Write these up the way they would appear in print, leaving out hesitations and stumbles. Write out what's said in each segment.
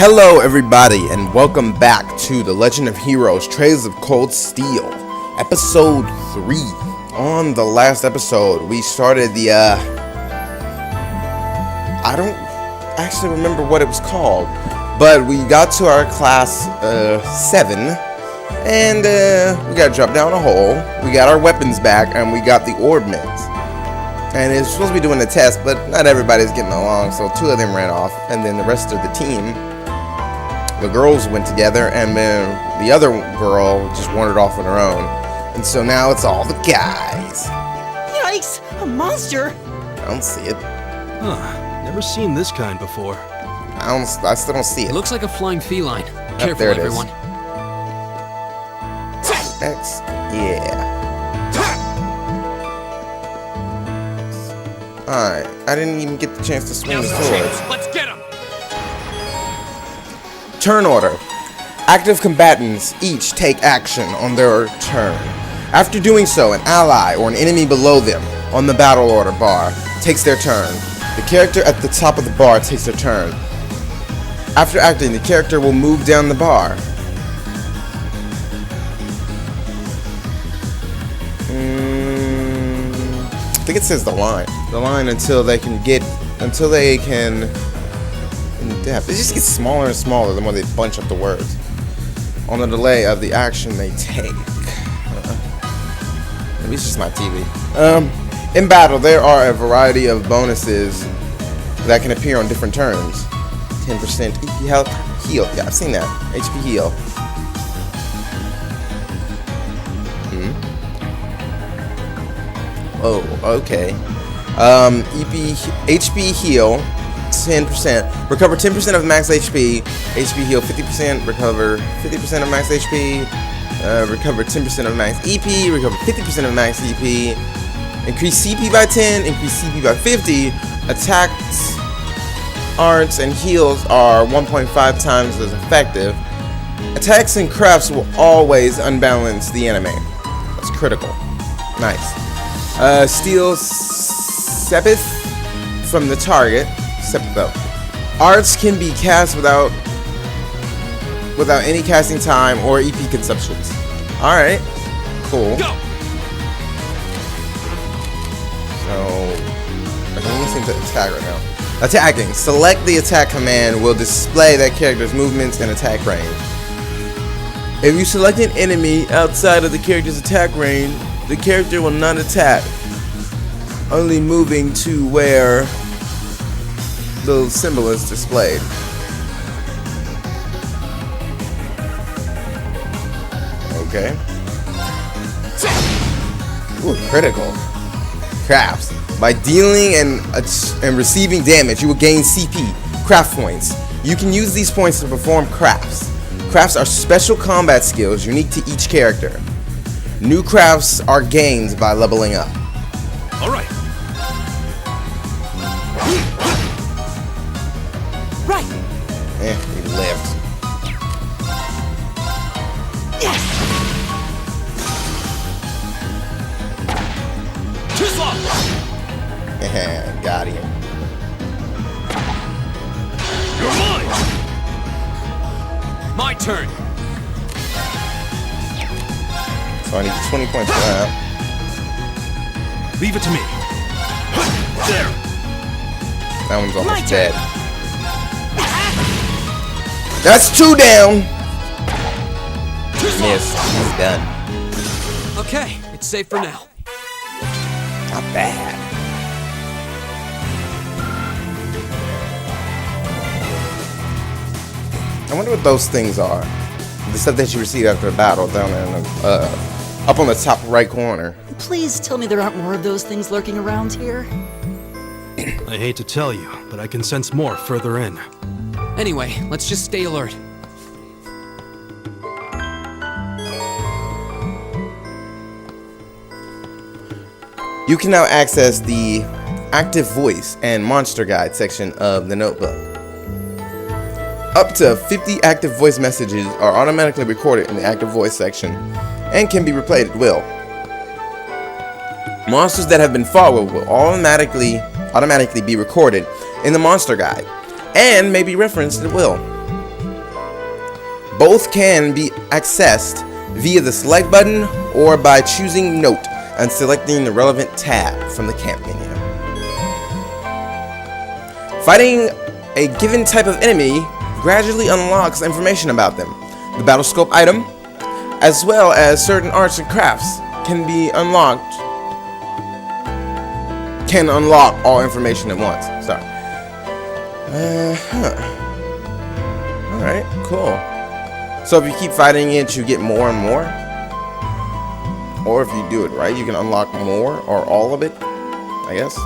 Hello everybody and welcome back to The Legend of Heroes Trails of Cold Steel, episode 3. On the last episode, we started the, I don't actually remember what it was called, but we got to our class 7, and we got dropped down a hole, we got our weapons back, and we got the orb mints. And it's supposed to be doing the test, but not everybody's getting along, so 2 of them ran off, and then the rest of the team, the girls went together, and then the other girl just wandered off on her own. And so now it's all the guys. Yikes! A monster! I don't see it. Huh. Never seen this kind before. I still don't see it. It looks like a flying feline. Careful, there it everyone. X, yeah. Alright, I didn't even get the chance to swing the sword. Let's get him! Turn order. Active combatants each take action on their turn. After doing so, an ally or an enemy below them on the battle order bar takes their turn. The character at the top of the bar takes their turn. After acting, the character will move down the bar. I think it says the line. The line until they can in depth. It just gets smaller and smaller the more they bunch up the words. On the delay of the action they take. Maybe it's just my TV. In battle, there are a variety of bonuses that can appear on different turns. 10% EP health heal. Yeah, I've seen that. HP heal. Oh, okay. HP heal 10%. Recover 10% of max HP. HP heal 50%. Recover 50% of max HP. Recover 10% of max EP. Recover 50% of max EP. Increase CP by 10. Increase CP by 50. Attacks, arts, and heals are 1.5 times as effective. Attacks and crafts will always unbalance the enemy. That's critical. Nice. Steal Sepith from the target. Sepith. Arts can be cast without any casting time or EP consumptions. Alright. Cool. Go. So I don't seem to attack right now. Attacking. Select the attack command will display that character's movements and attack range. If you select an enemy outside of the character's attack range, the character will not attack, only moving to where the symbol is displayed. Okay. Ooh, critical. Crafts. By dealing and receiving damage, you will gain CP, craft points. You can use these points to perform crafts. Crafts are special combat skills unique to each character. New crafts are gained by leveling up. All right. Right! He lived. Yes! Too slow! Got him. You're mine! My turn! So I need 20 points for that. Leave it to me. There. That one's My almost turn. dead. That's 2 down. Too slow! Miss. He's done. Okay, it's safe for now. Not bad. I wonder what those things are. The stuff that you receive after a battle down there in the, up on the top right corner. Please tell me there aren't more of those things lurking around here. I hate to tell you, but I can sense more further in. Anyway, let's just stay alert. You can now access the Active Voice and Monster Guide section of the notebook. Up to 50 active voice messages are automatically recorded in the Active Voice section and can be replayed at will. Monsters that have been fought will automatically be recorded in the Monster Guide and may be referenced at will. Both can be accessed via the select button or by choosing note and selecting the relevant tab from the camp menu. Fighting a given type of enemy gradually unlocks information about them. The battle scope item, as well as certain arts and crafts, can unlock all information at once. Sorry. Alright, cool. So if you keep fighting it, you get more and more. Or if you do it right, you can unlock more or all of it, I guess.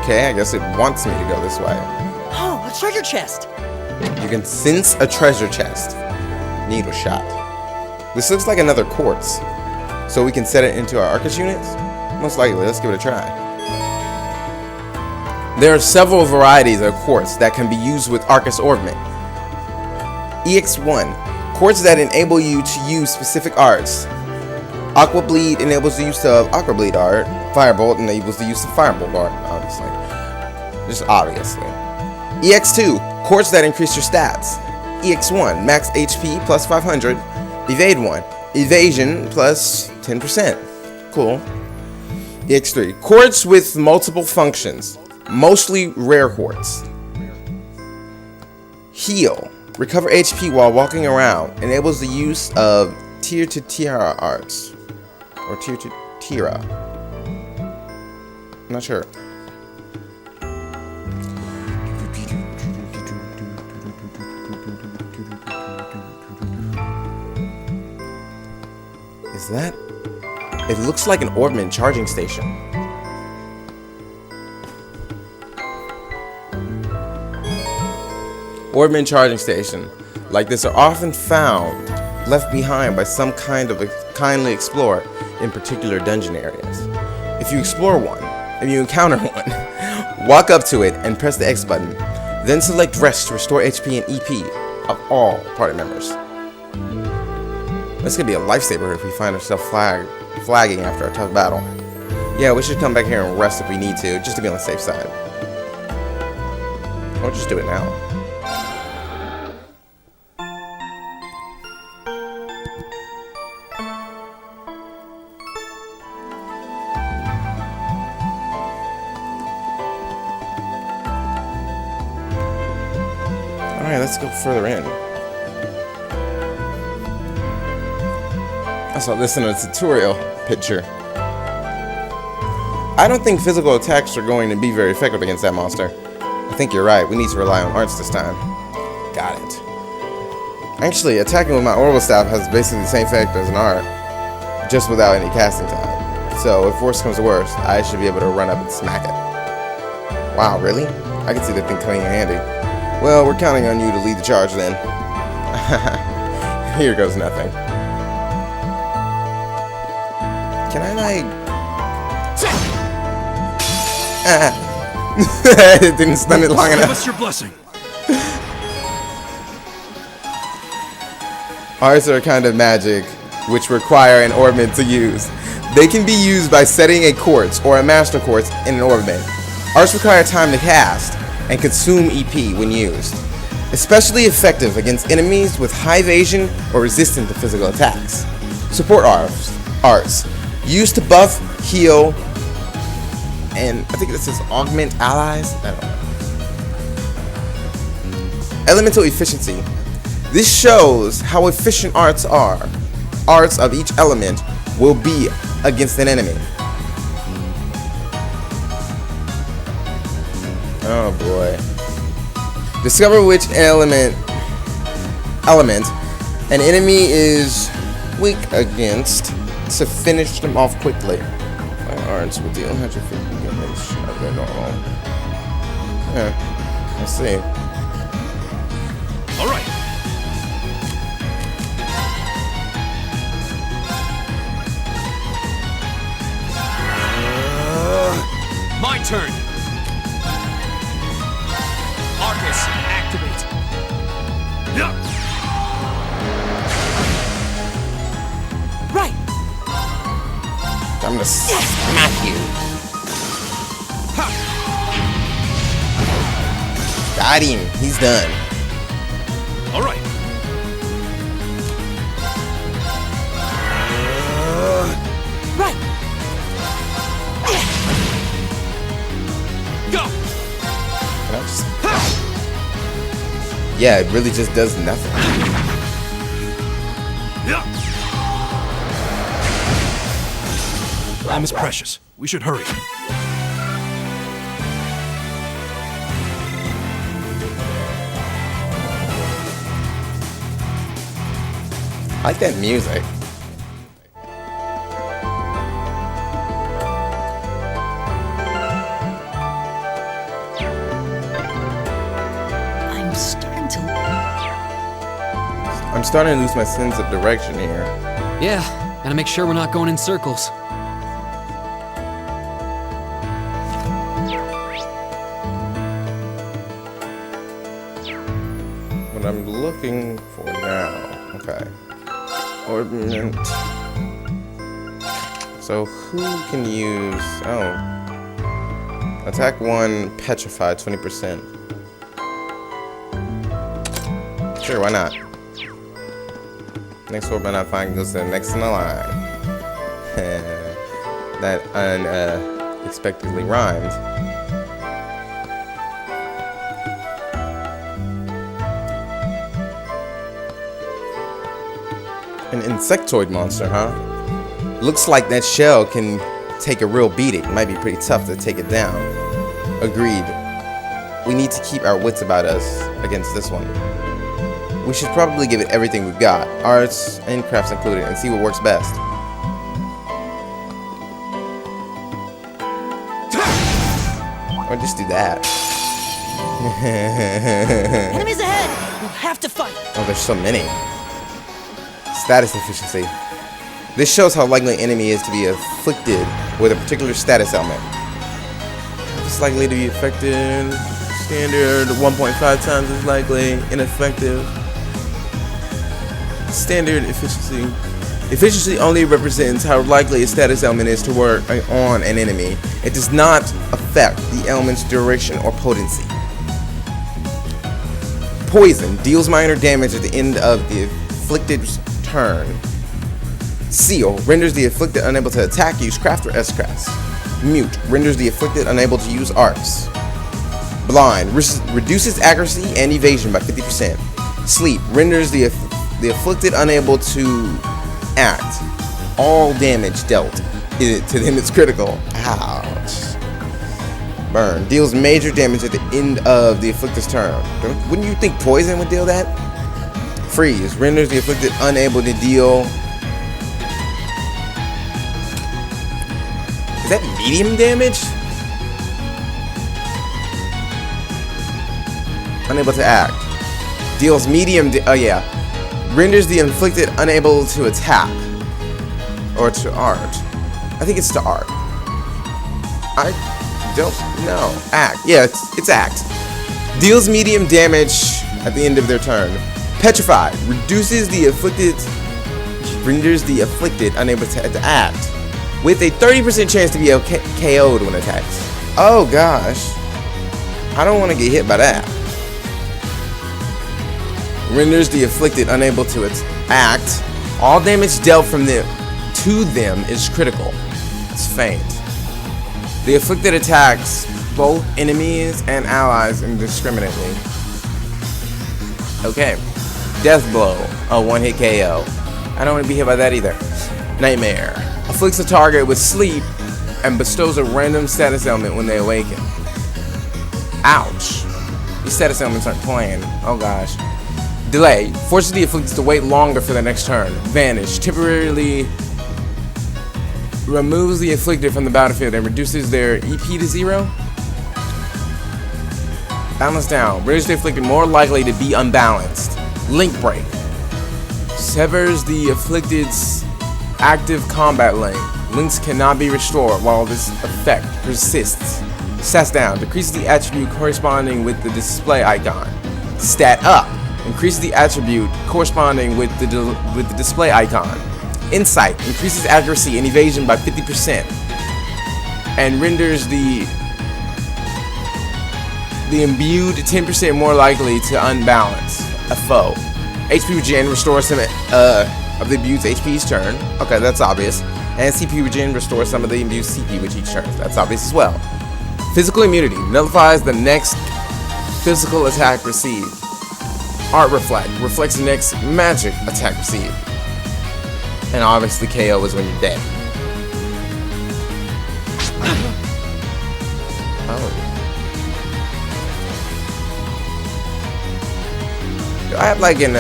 Okay, I guess it wants me to go this way. Oh, a treasure chest. You can sense a treasure chest. Needle shot. This looks like another quartz. So we can set it into our Arcus units? Most likely, let's give it a try. There are several varieties of quartz that can be used with Arcus Orbment. EX1, quartz that enable you to use specific arts. Aqua Bleed enables the use of Aqua Bleed art. Firebolt enables the use of Firebolt art, obviously. Just obviously. EX2, quartz that increase your stats. EX1, max HP plus 500. Evade 1, evasion plus 10%. Cool. EX3, quartz with multiple functions. Mostly rare quartz. Heal. Recover HP while walking around. Enables the use of tier to tiara arts. Or tier to tira. I'm not sure. Is that? It looks like an Orbment charging station. Orbment charging station like this are often found left behind by some kind of a kindly explorer in particular dungeon areas. If you explore one, if you encounter one, walk up to it and press the X button, then select rest to restore HP and EP of all party members. This could be a lifesaver if we find ourselves flagging after a tough battle. Yeah, we should come back here and rest if we need to, just to be on the safe side. Or just do it now. Alright, let's go further in. I saw this in a tutorial picture. I don't think physical attacks are going to be very effective against that monster. I think you're right. We need to rely on arts this time. Got it. Actually, attacking with my orbital staff has basically the same effect as an art, just without any casting time. So if worse comes to worse, I should be able to run up and smack it. Wow, really? I can see that thing coming in handy. Well, we're counting on you to lead the charge then. Here goes nothing. Can I like... It didn't stun it long enough. Give us your blessing. Arts are a kind of magic which require an orbment to use. They can be used by setting a quartz or a master quartz in an orbment. Arts require time to cast and consume EP when used. Especially effective against enemies with high evasion or resistant to physical attacks. Support arts. Used to buff, heal, and I think this says augment allies. I don't know. Elemental efficiency. This shows how efficient arts are. Arts of each element will be against an enemy. Oh boy. Discover which element an enemy is weak against to finish them off quickly. My arts will deal 150 damage of their normal. Yeah, let's see. All right. My turn. Arcus, activate. Yeah. Right. I'm gonna smack you. Got him. He's done. All right. Right. Go! Can I just... Yeah, it really just does nothing. Time is precious. We should hurry. I like that music. I'm starting to lose my sense of direction here. Yeah, gotta make sure we're not going in circles. What I'm looking for now. Okay. Ordnance. So who can use... Oh. Attack 1, petrified, 20%. Sure, why not? Next orb I not find goes to the next in the line. That unexpectedly rhymed. An insectoid monster, huh? Looks like that shell can take a real beating. Might be pretty tough to take it down. Agreed. We need to keep our wits about us against this one. We should probably give it everything we've got, arts and crafts included, and see what works best. Or just do that. Enemies ahead! We'll have to fight! Oh, there's so many. Status efficiency. This shows how likely an enemy is to be afflicted with a particular status element. It's likely to be affected. Standard 1.5 times as likely. Ineffective. Standard efficiency. Efficiency only represents how likely a status element is to work on an enemy. It does not affect the element's duration or potency. Poison deals minor damage at the end of the afflicted's turn. Seal renders the afflicted unable to attack, use craft, or S-crafts. Mute renders the afflicted unable to use arts. Blind reduces accuracy and evasion by 50%. Sleep renders the afflicted unable to act. All damage dealt to them is critical. Ouch. Burn deals major damage at the end of the afflicted's turn. Wouldn't you think poison would deal that? Freeze renders the afflicted unable to deal. Is that medium damage? Unable to act. Deals medium. Oh yeah. Renders the inflicted unable to attack. Or to art. I think it's to art. I don't know. Act. Yeah, it's act. Deals medium damage at the end of their turn. Petrified. Reduces the afflicted. Renders the afflicted unable to act. With a 30% chance to be KO'd when attacked. Oh gosh. I don't want to get hit by that. Renders the afflicted unable to act. All damage dealt from them to them is critical. It's faint. The afflicted attacks both enemies and allies indiscriminately. Okay. Death blow. A one-hit KO. I don't want to be hit by that either. Nightmare. Afflicts a target with sleep and bestows a random status element when they awaken. Ouch. These status elements aren't playing. Oh gosh. Delay. Forces the afflicted to wait longer for the next turn. Vanish. Temporarily removes the afflicted from the battlefield and reduces their EP to 0. Balance down. Renders the afflicted more likely to be unbalanced. Link break. Severs the afflicted's active combat link. Links cannot be restored while this effect persists. Stats down. Decreases the attribute corresponding with the display icon. Stat up. Increases the attribute corresponding with the display icon. Insight increases accuracy and evasion by 50% and renders the the imbued 10% more likely to unbalance a foe. HP regen restores some of the imbued HP each turn. Okay, that's obvious. And CP regen restores some of the imbued CP with each turn. That's obvious as well. Physical immunity nullifies the next physical attack received. Art reflect reflects the next magic attack received. And obviously KO is when you're dead. Oh. Do I have like an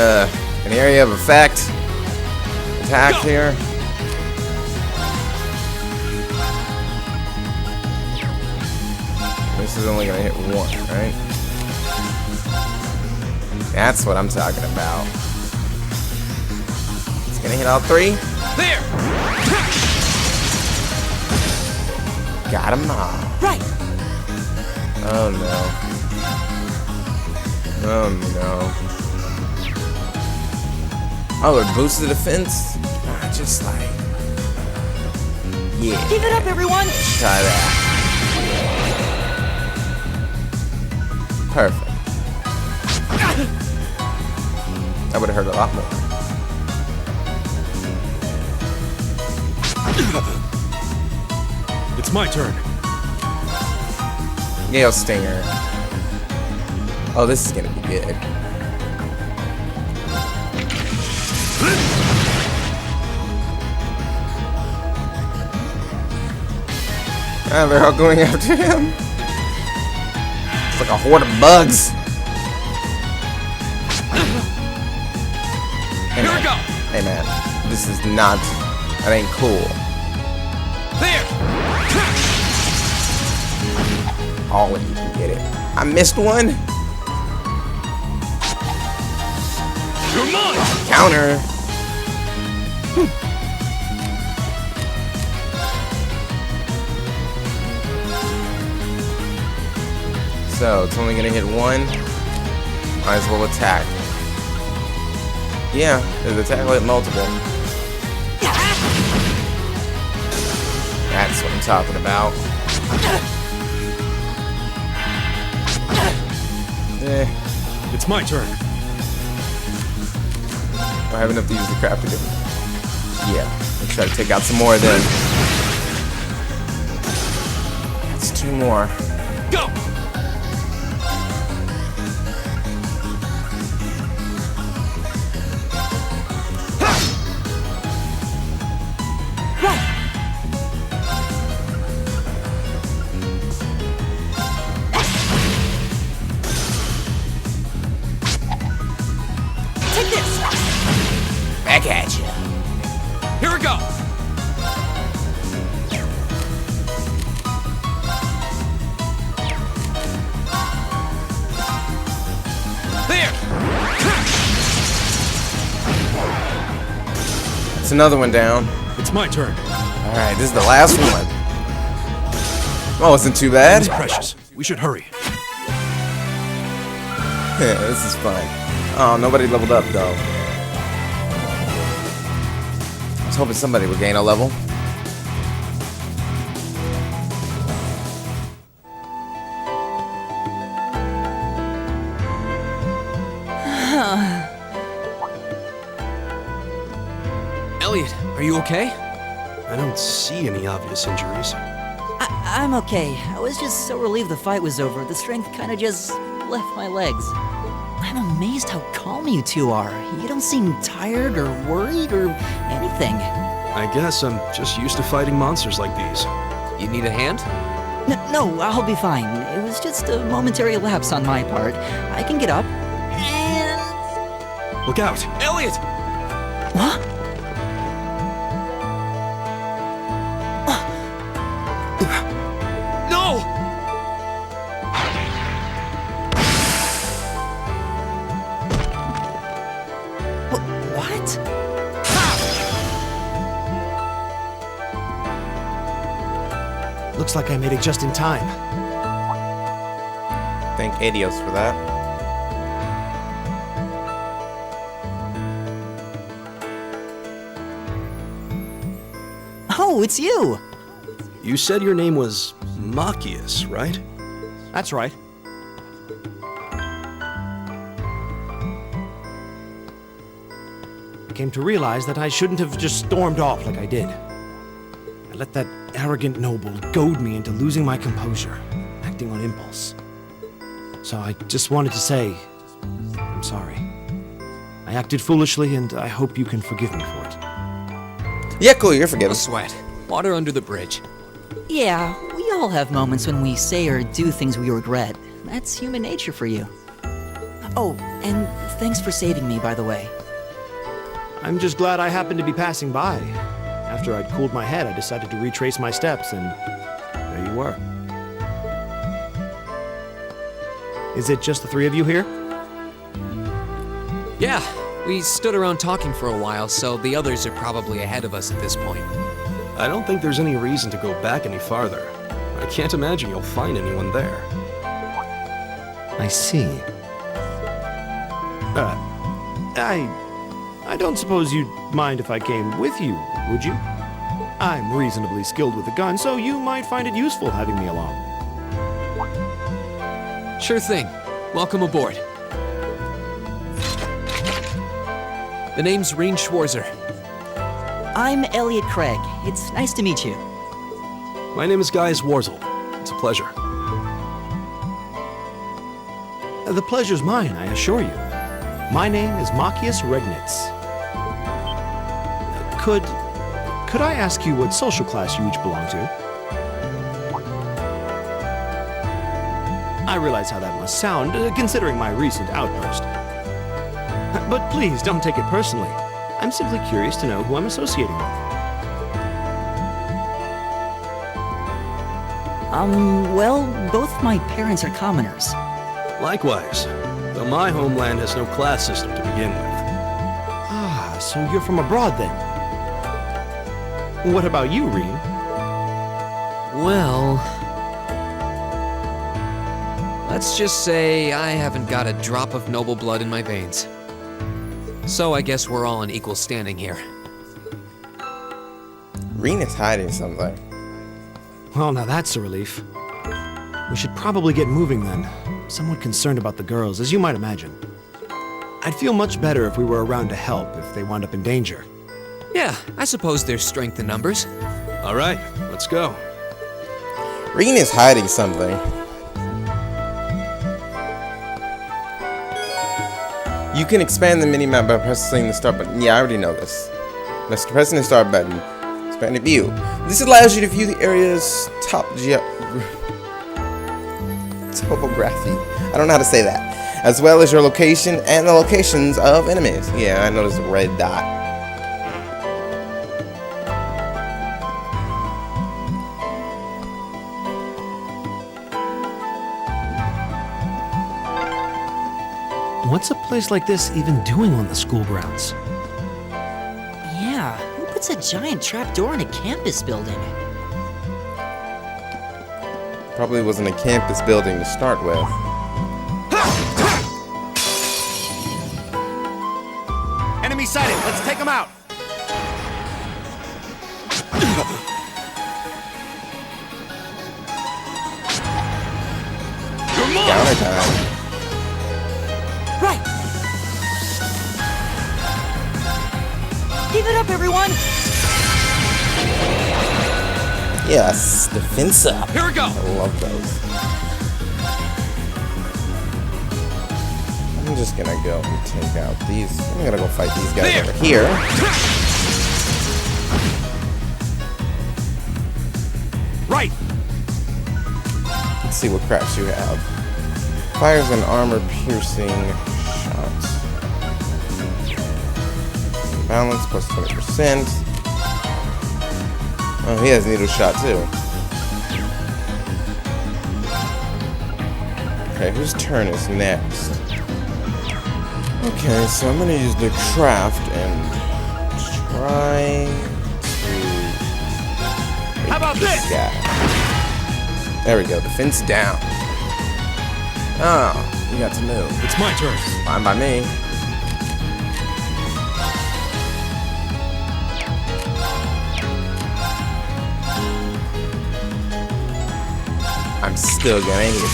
area of effect attack here? This is only gonna hit one, right? That's what I'm talking about. It's gonna hit all three. There! Got him all. Right. Oh no. Oh no. Oh, it boosts the defense? Ah, just like... Yeah. Give it up, everyone. Try that. Perfect. That would have hurt a lot more. It's my turn. Gale Stinger. Oh, this is gonna be good. Ah, they're all going after him. It's like a horde of bugs. Hey, Here we go! Hey man, this is not, that ain't cool. There! All of you can get it. I missed one. You're mine! Counter. So it's only gonna hit one. Might as well attack. Yeah, there's attack like multiple. That's what I'm talking about. It's my turn. I have enough to use the craft again. Yeah, let's try to take out some more of them. That's two more. Go! Take this. Back at you. Here we go! There! It's another one down. It's my turn. Alright, this is the last one. Oh, wasn't too bad. It's precious. We should hurry. Yeah, this is fun. Oh, nobody leveled up though. I was hoping somebody would gain a level. Elliot, are you okay? I don't see any obvious injuries. I'm okay. I was just so relieved the fight was over. The strength kind of just left my legs. I'm amazed how calm you two are. You don't seem tired or worried or anything. I guess I'm just used to fighting monsters like these. You need a hand? No, I'll be fine. It was just a momentary lapse on my part. I can get up. And... Look out! Elliot! Huh? No! What? Looks like I made it just in time. Thank Adios for that. Oh, it's you! You said your name was Machias, right? That's right. came to realize that I shouldn't have just stormed off like I did. I let that arrogant noble goad me into losing my composure, acting on impulse. So I just wanted to say, I'm sorry. I acted foolishly, and I hope you can forgive me for it. Yeah, cool, you're No forgiven. sweat. Water under the bridge. Yeah, we all have moments when we say or do things we regret. That's human nature for you. Oh, and thanks for saving me, by the way. I'm just glad I happened to be passing by. After I'd cooled my head, I decided to retrace my steps, and there you were. Is it just the three of you here? Yeah, we stood around talking for a while, so the others are probably ahead of us at this point. I don't think there's any reason to go back any farther. I can't imagine you'll find anyone there. I see. I don't suppose you'd mind if I came with you, would you? I'm reasonably skilled with a gun, so you might find it useful having me along. Sure thing. Welcome aboard. The name's Reen Schwarzer. I'm Elliot Craig. It's nice to meet you. My name is Gaius Warzel. It's a pleasure. The pleasure's mine, I assure you. My name is Machias Regnitz. Could I ask you what social class you each belong to? I realize how that must sound, considering my recent outburst. But please, don't take it personally. I'm simply curious to know who I'm associating with. Well, both my parents are commoners. Likewise, though my homeland has no class system to begin with. Ah, so you're from abroad then? What about you, Reen? Well... let's just say I haven't got a drop of noble blood in my veins. So I guess we're all in equal standing here. Reen is hiding something. Well, now that's a relief. We should probably get moving then. I'm somewhat concerned about the girls, as you might imagine. I'd feel much better if we were around to help if they wound up in danger. Yeah, I suppose there's strength in numbers. All right, let's go. Reen is hiding something. You can expand the minimap by pressing the start button. Yeah, I already know this. By pressing the start button, expand the view. This allows you to view the area's topography. I don't know how to say that. As well as your location and the locations of enemies. Yeah, I noticed a red dot. What's a place like this even doing on the school grounds? Yeah, who puts a giant trapdoor in a campus building? Probably wasn't a campus building to start with. Enemy sighted! Let's take them out! Counter time. Right! Give it up, everyone! Yes, defense up. Here we go. I love those. I'm just gonna go and take out these. I'm gonna go fight these guys over here. Right! Let's see what crafts you have. Fires an armor-piercing shot. Balance plus 20%. Oh, he has needle shot too. Okay, whose turn is next? Okay, so I'm gonna use the craft and try to. How about this? Guy. There we go. Defense down. Oh, you got to move. It's my turn. Fine by me. I'm still gonna hit you.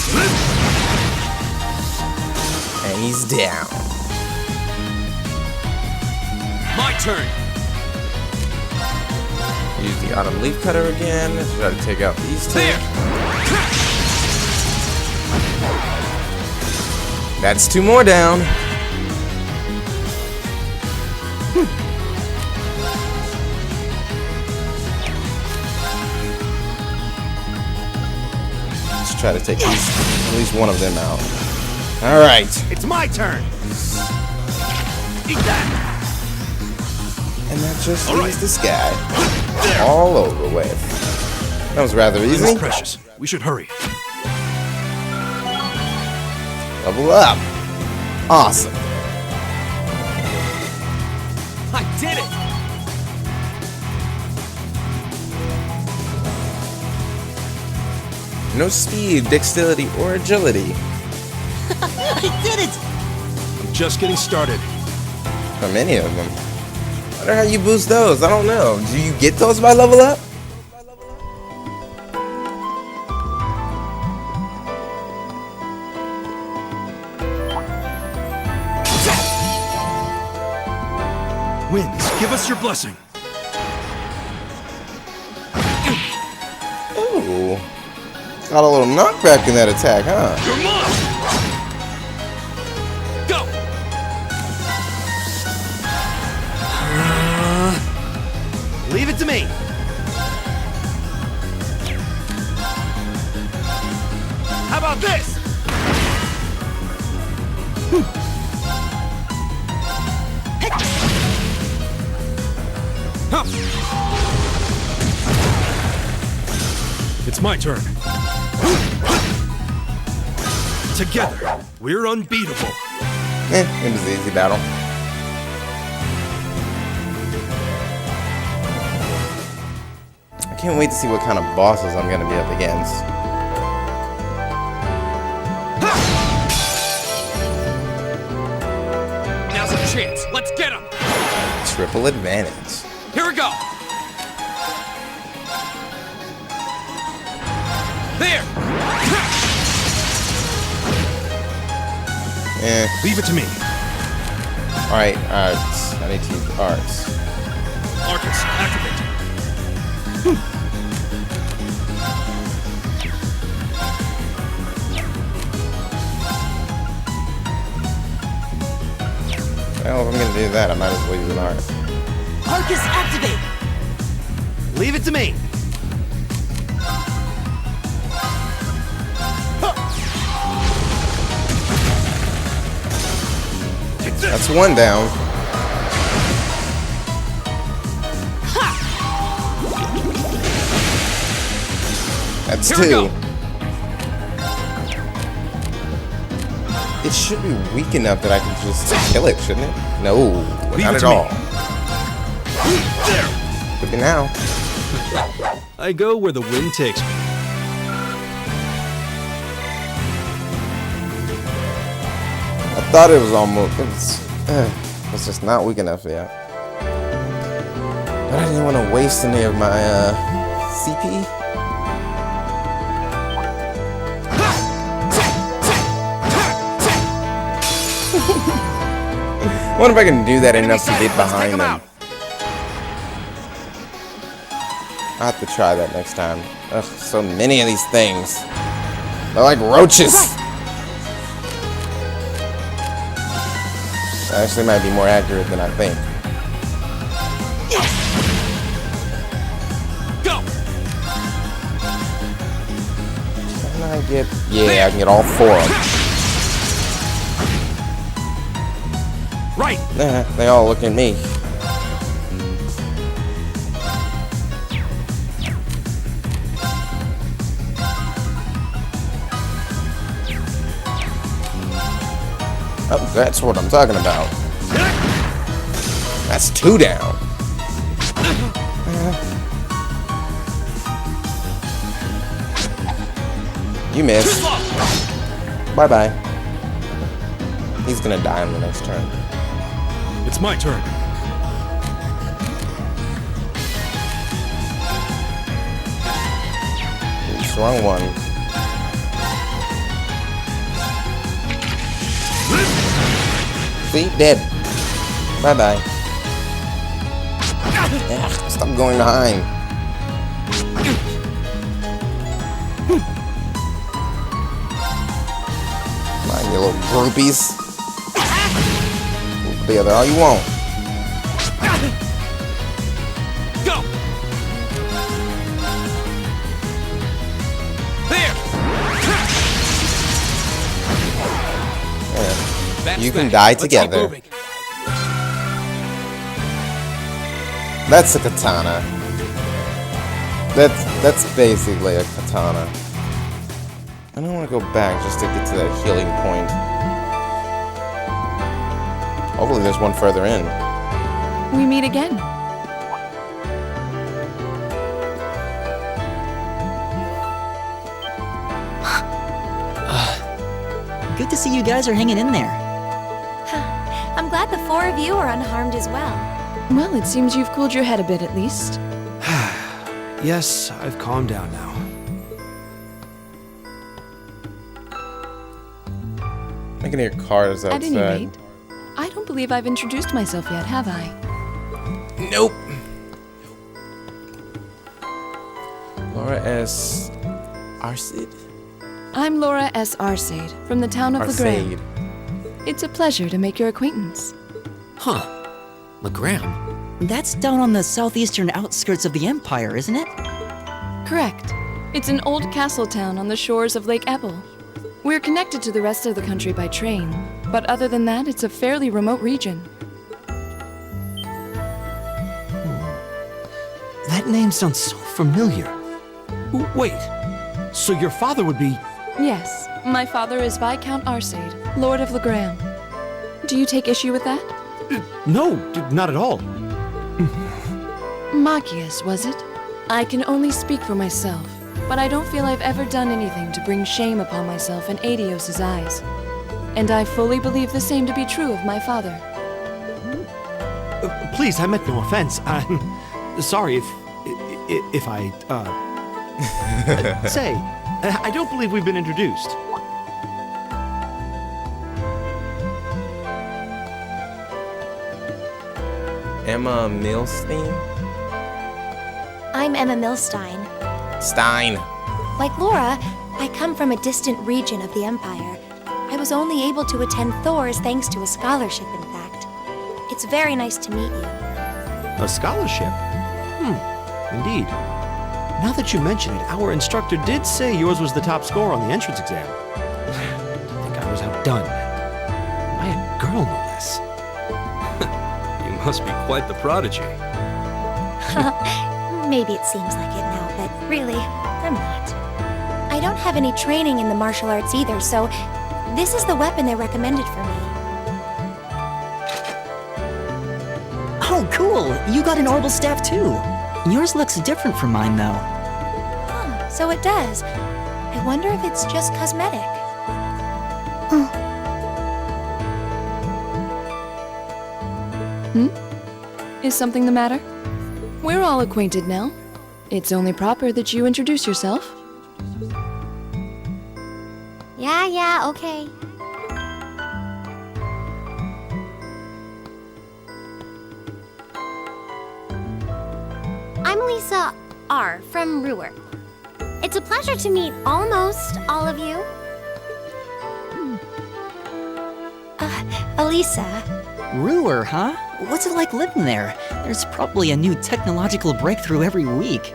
And he's down. My turn. Use the autumn leaf cutter again. Try to take out these two. There. That's 2 more down. Let's try to take at least one of them out. All right. It's my turn. Eat that. And that just leaves this guy all over with. That was rather This easy. is precious. We should hurry. Level up. Awesome. I did it. No speed, dexterity, or agility I did it! I'm just getting started. from any of them. I wonder how you boost those. I don't know. Do you get those by level up? Winds, give us your blessing. Ooh. Got a little knockback in that attack, huh? You're mine. Go. Leave it to me. How about this? Huh. It's my turn. Together, we're unbeatable. It was an easy battle. I can't wait to see what kind of bosses I'm gonna be up against. Now's our chance. Let's get him. Triple advantage. Here we go. There. Leave it to me. Alright, arts. I need to use arts. Arcus, activate. Well, if I'm gonna do that, I might as well use an art. Arcus, activate! Leave it to me. That's 1 down. That's Here we 2. go. It should be weak enough that I can just kill it, shouldn't it? No, Leave not it at to me. all. Could be now. I go where the wind takes me. I thought it was almost. It's just not weak enough yet. But I didn't want to waste any of my CP. I wonder if I can do that enough to get behind them. I'll have to try that next time. Ugh, so many of these things. They're like roaches. That actually might be more accurate than I think. Go. Can I get... Yeah, I can get all 4 of them. Right. They all look at me. Oh, that's what I'm talking about. That's 2 down. You missed. Bye-bye. He's gonna die on the next turn. It's my turn. Oops, wrong one. See? Dead. Bye-bye. going behind. Come on, you little groupies. Move together all you want. Go! There! Yeah. That's You can that. die Let's keep together. moving. That's a katana. That's basically a katana. I don't want to go back just to get to that healing point. Hopefully there's one further in. We meet again. Good to see you guys are hanging in there. I'm glad the four of you are unharmed as well. Well, it seems you've cooled your head a bit at least. Yes, I've calmed down now. I can hear cars outside. At any rate, I don't believe I've introduced myself yet, have I? Nope. Laura S. Arcid? I'm Laura S. Arcade, from the town of Arcade. Legrand. It's a pleasure to make your acquaintance. Huh. Legram? That's down on the southeastern outskirts of the Empire, isn't it? Correct. It's an old castle town on the shores of Lake Ebble. We're connected to the rest of the country by train, but other than that, it's a fairly remote region. That name sounds so familiar. Wait, so your father would be... Yes, my father is Viscount Arcade, Lord of Legram. Do you take issue with that? No, not at all. Machias, was it? I can only speak for myself, but I don't feel I've ever done anything to bring shame upon myself in Adios's eyes. And I fully believe the same to be true of my father. Please, I meant no offense. I'm sorry if I, say, I don't believe we've been introduced. Emma Milstein? I'm Emma Milstein. Stein. Like Laura, I come from a distant region of the Empire. I was only able to attend Thor's thanks to a scholarship, in fact. It's very nice to meet you. A scholarship? Indeed. Now that you mention it, our instructor did say yours was the top score on the entrance exam. I think I was outdone. By a girl, no less. You must be quite the prodigy. Maybe it seems like it now, but really, I'm not. I don't have any training in the martial arts either, so this is the weapon they recommended for me. Oh, cool! You got an orbital staff too. Yours looks different from mine, though. Huh, so it does. I wonder if it's just cosmetic. Is something the matter? We're all acquainted now. It's only proper that you introduce yourself. Yeah, okay. I'm Lisa R. from Ruhr. It's a pleasure to meet almost all of you. Elisa. Ruhr, huh? What's it like living there? There's probably a new technological breakthrough every week.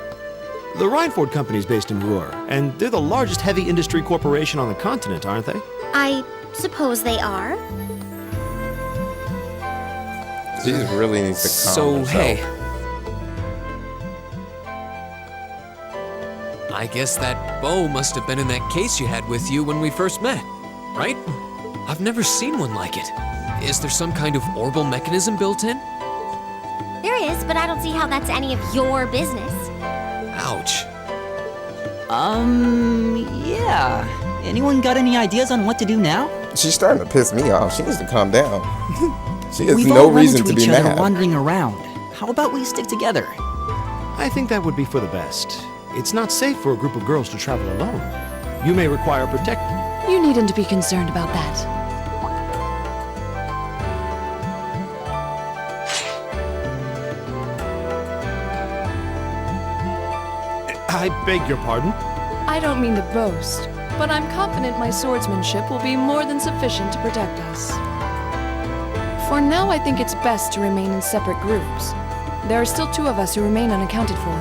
The Rhineford Company's based in Ruhr, and they're the largest heavy industry corporation on the continent, aren't they? I suppose they are. She just really needs to calm So, herself. hey. I guess that bow must have been in that case you had with you when we first met, right? I've never seen one like it. Is there some kind of orbital mechanism built in? There is, but I don't see how that's any of your business. Ouch. Yeah. Anyone got any ideas on what to do now? She's starting to piss me off. She needs to calm down. She has We've no all run reason into to be each other mad. wandering around. How about we stick together? I think that would be for the best. It's not safe for a group of girls to travel alone. You may require protection. You needn't be concerned about that. I beg your pardon? I don't mean to boast, but I'm confident my swordsmanship will be more than sufficient to protect us. For now, I think it's best to remain in separate groups. There are still 2 of us who remain unaccounted for.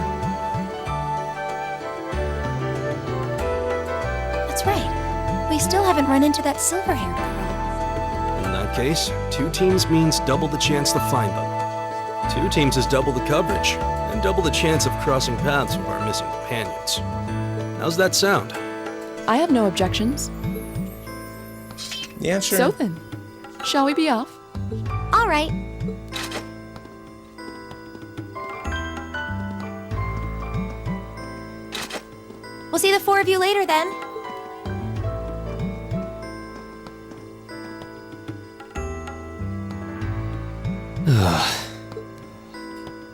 That's right. We still haven't run into that silver-haired girl. In that case, 2 teams means double the chance to find them. 2 teams is double the coverage, and double the chance of crossing paths with our missing companions. How's that sound? I have no objections. Yeah, sure. So then, shall we be off? All right. We'll see the 4 of you later then.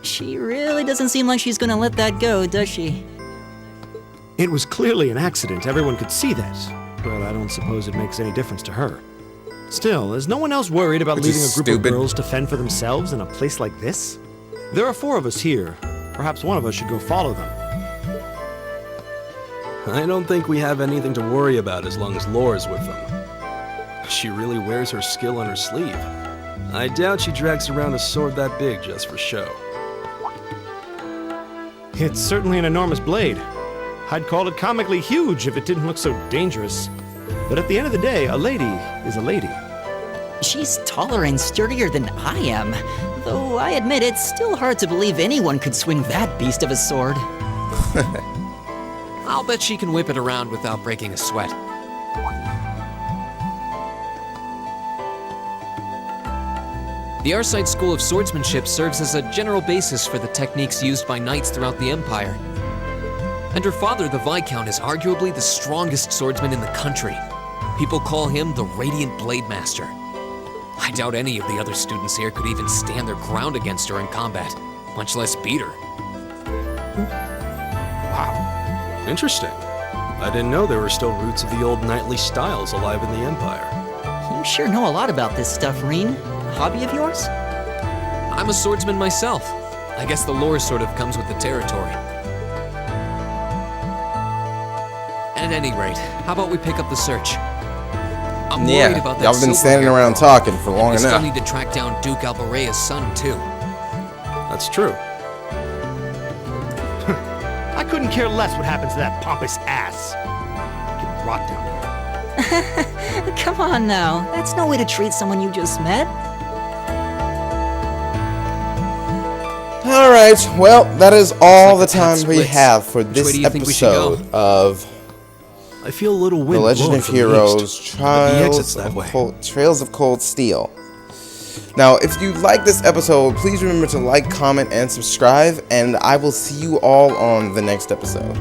She really doesn't seem like she's gonna let that go, does she? It was clearly an accident, everyone could see that. But I don't suppose it makes any difference to her. Still, is no one else worried about Which leaving is a group stupid. of girls to fend for themselves in a place like this? There are 4 of us here. Perhaps one of us should go follow them. I don't think we have anything to worry about as long as Laura's with them. She really wears her skill on her sleeve. I doubt she drags around a sword that big just for show. It's certainly an enormous blade. I'd call it comically huge if it didn't look so dangerous. But at the end of the day, a lady is a lady. She's taller and sturdier than I am, though I admit it's still hard to believe anyone could swing that beast of a sword. I'll bet she can whip it around without breaking a sweat. The Arside School of Swordsmanship serves as a general basis for the techniques used by knights throughout the Empire. And her father, the Viscount, is arguably the strongest swordsman in the country. People call him the Radiant Blade Master. I doubt any of the other students here could even stand their ground against her in combat, much less beat her. Wow. Interesting. I didn't know there were still roots of the old knightly styles alive in the Empire. You sure know a lot about this stuff, Reen. Hobby of yours? I'm a swordsman myself. I guess the lore sort of comes with the territory. At any rate, how about we pick up the search? I'm worried about that y'all been standing silver-haired around girl. talking for long We still enough. need to track down Duke Alvarea's son, too. That's true. I couldn't care less what happens to that pompous ass. Get rot down here. Come on now, that's no way to treat someone you just met. Alright, well, that is all the Looks like the time path we splits. have for Which way this do you think we should go? episode of I feel a little The wind Legend blowing of from the Heroes east, but the exit's that way. Trails of Cold Steel. Now, if you like this episode, please remember to like, comment, and subscribe, and I will see you all on the next episode.